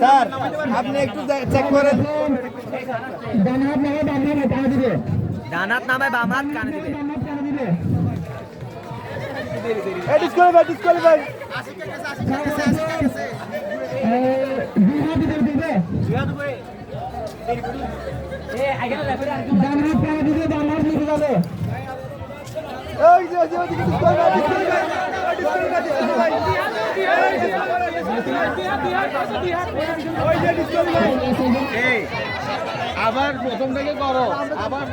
Sir আপনি একটু check করেন। ডানাত নামে বাম হাত কানে দিবে। ডিসকোয়ালিফাই আবার প্রথম থেকে করো আবার